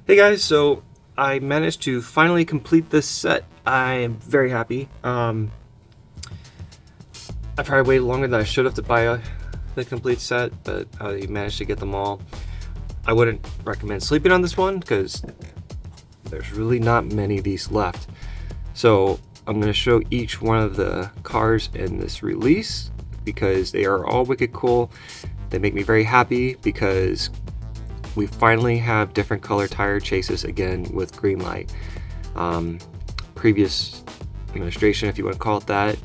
Hey guys, so I managed to finally complete this set. I am very happy. I probably waited longer than I should have to buy the complete set, but I managed to get them all. I wouldn't recommend sleeping on this one because there's really not many of these left. So I'm going to show each one of the cars in this release because they are all wicked cool. They make me very happy because we finally have different color tire chases again with GreenLight. Previous administration, if you want to call it that,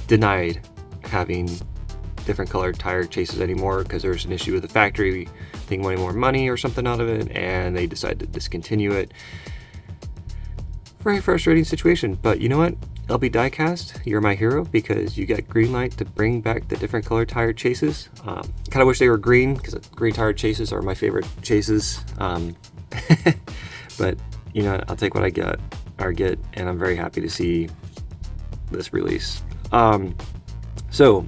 denied having different colored tire chases anymore because there's an issue with the factory. I think wanting more money or something out of it, and they decided to discontinue it. Very frustrating situation, but you know what? LP Diecast, you're my hero because you got GreenLight to bring back the different color tire chases. Kind of wish they were green because green tire chases are my favorite chases. But you know, I'll take what I get, and I'm very happy to see this release. So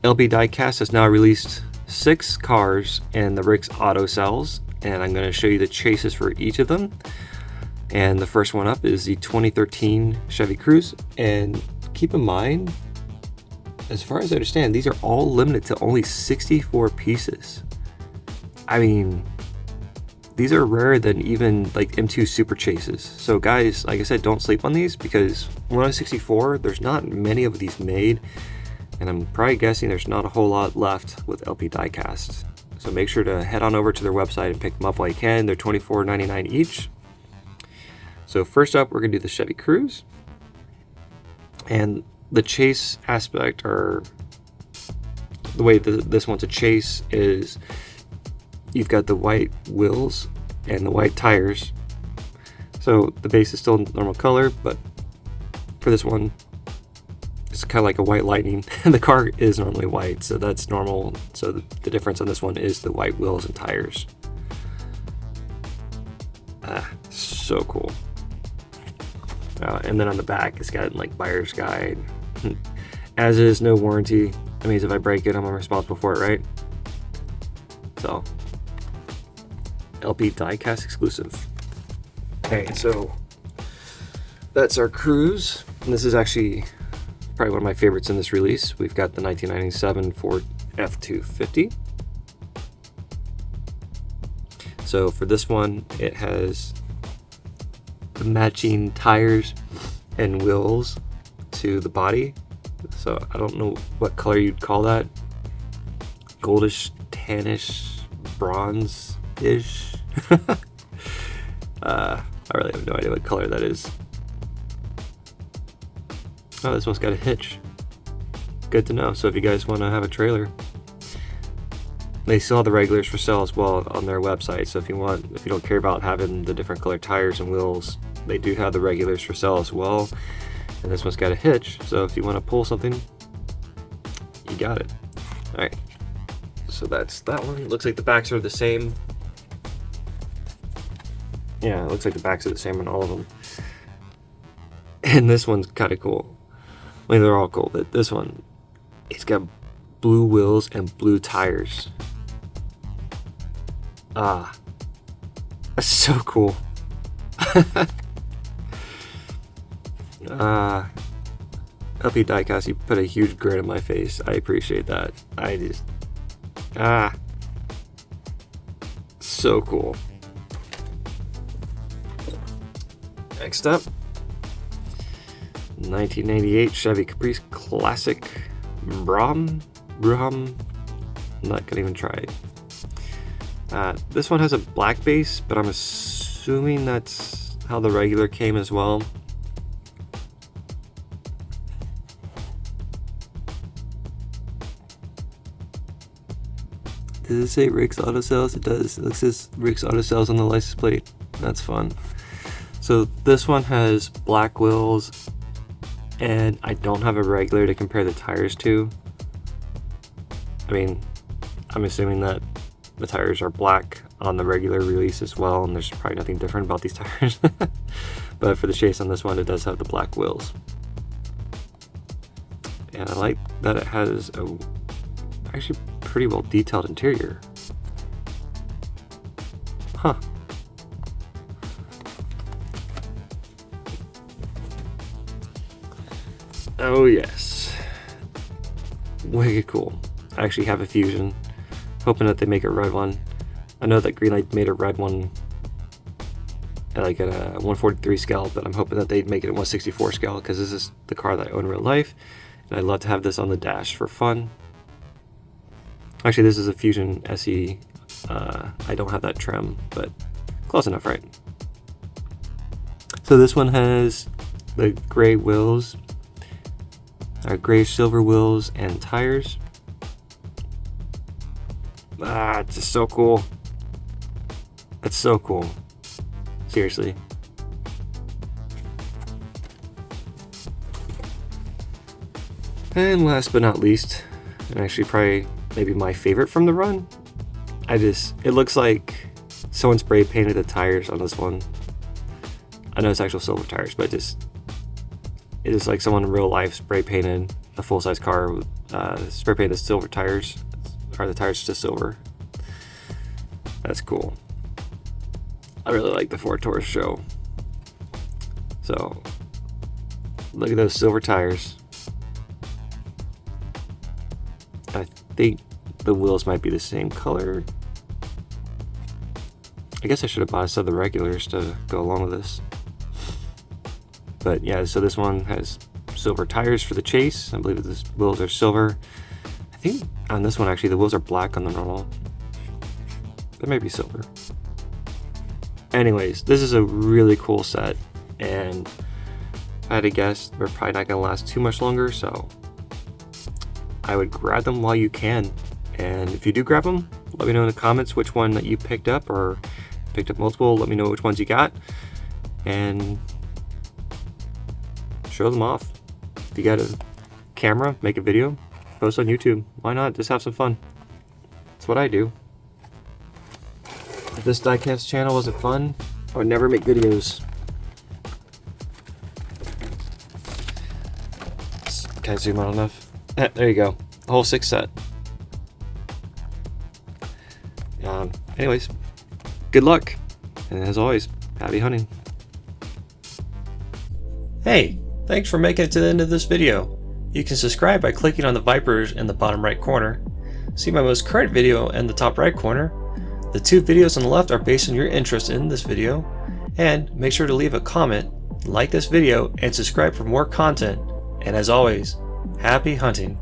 LP Diecast has now released 6 cars in the Rick's Auto Cells, and I'm going to show you the chases for each of them. And the first one up is the 2013 Chevy Cruze. And keep in mind, as far as I understand, these are all limited to only 64 pieces. I mean, these are rarer than even like M2 Super Chases. So guys, like I said, don't sleep on these because 1 out of 64, there's not many of these made. And I'm probably guessing there's not a whole lot left with LP Diecast. So make sure to head on over to their website and pick them up while you can. They're $24.99 each. So first up, we're going to do the Chevy Cruze. And the chase aspect, or the way this one's a chase, is you've got the white wheels and the white tires. So the base is still normal color, but for this one, it's kind of like a white lightning. The car is normally white, so that's normal. So the difference on this one is the white wheels and tires. So cool. And then on the back, it's got like buyer's guide. As is, no warranty. That means if I break it, I'm responsible for it, right? So, LP Diecast Exclusive. Okay, so that's our Cruze. And this is actually probably one of my favorites in this release. We've got the 1997 Ford F-250. So for this one, it has the matching tires and wheels to the body. So I don't know what color you'd call that. Goldish, tannish, bronze-ish. I really have no idea what color that is. Oh, this one's got a hitch. Good to know. So if you guys want to have a trailer, they still have the regulars for sale as well on their website. So if you don't care about having the different colored tires and wheels, they do have the regulars for sale as well. And this one's got a hitch. So if you want to pull something, you got it. All right. So that's that one. It looks like the backs are the same. Yeah, it looks like the backs are the same on all of them. And this one's kind of cool. I mean, they're all cool, but this one, it's got blue wheels and blue tires. That's so cool. LP Diecast, you put a huge grin on my face. I appreciate that. I just, so cool. Next up, 1998 Chevy Caprice Classic Bruham. I'm not gonna even try it. This one has a black base, but I'm assuming that's how the regular came as well. Does it say Rick's Auto Cells? It does. It says Rick's Auto Cells on the license plate. That's fun. So this one has black wheels, and I don't have a regular to compare the tires to. I mean, I'm assuming that the tires are black on the regular release as well, and there's probably nothing different about these tires. But for the chase on this one, it does have the black wheels. And I like that it has a actually pretty well detailed interior. Huh. Oh yes. Wicked cool. I actually have a Fusion. Hoping that they make a red one. I know that GreenLight made a red one at like at a 143 scale, but I'm hoping that they'd make it a 164 scale because this is the car that I own in real life. And I'd love to have this on the dash for fun. Actually, this is a Fusion SE. I don't have that trim, but close enough, right? So this one has the gray wheels, gray silver wheels and tires. It's just so cool. It's so cool. Seriously. And last but not least, and actually probably maybe my favorite from the run, it looks like someone spray painted the tires on this one. I know it's actual silver tires, but it is like someone in real life spray painted a full-size car with spray painted silver tires, or the tires just silver. That's cool. I really like the Ford Taurus show. So look at those silver tires. I think the wheels might be the same color. I guess I should have bought a set of the regulars to go along with this. But yeah, so this one has silver tires for the chase. I believe that the wheels are silver. I think on this one actually the wheels are black on the normal. They might be silver. Anyways, this is a really cool set, and if I had to guess, they're probably not going to last too much longer, so I would grab them while you can. And if you do grab them, let me know in the comments which one that you picked up, or picked up multiple. Let me know which ones you got, and show them off. If you got a camera, make a video, post on YouTube. Why not? Just have some fun. That's what I do. If this diecast channel wasn't fun, I would never make videos. Can I zoom out enough? There you go. The whole 6 set. Anyways, good luck. And as always, happy hunting. Hey, thanks for making it to the end of this video. You can subscribe by clicking on the Vipers in the bottom right corner. See my most current video in the top right corner. The 2 videos on the left are based on your interest in this video. And make sure to leave a comment, like this video, and subscribe for more content. And as always, happy hunting.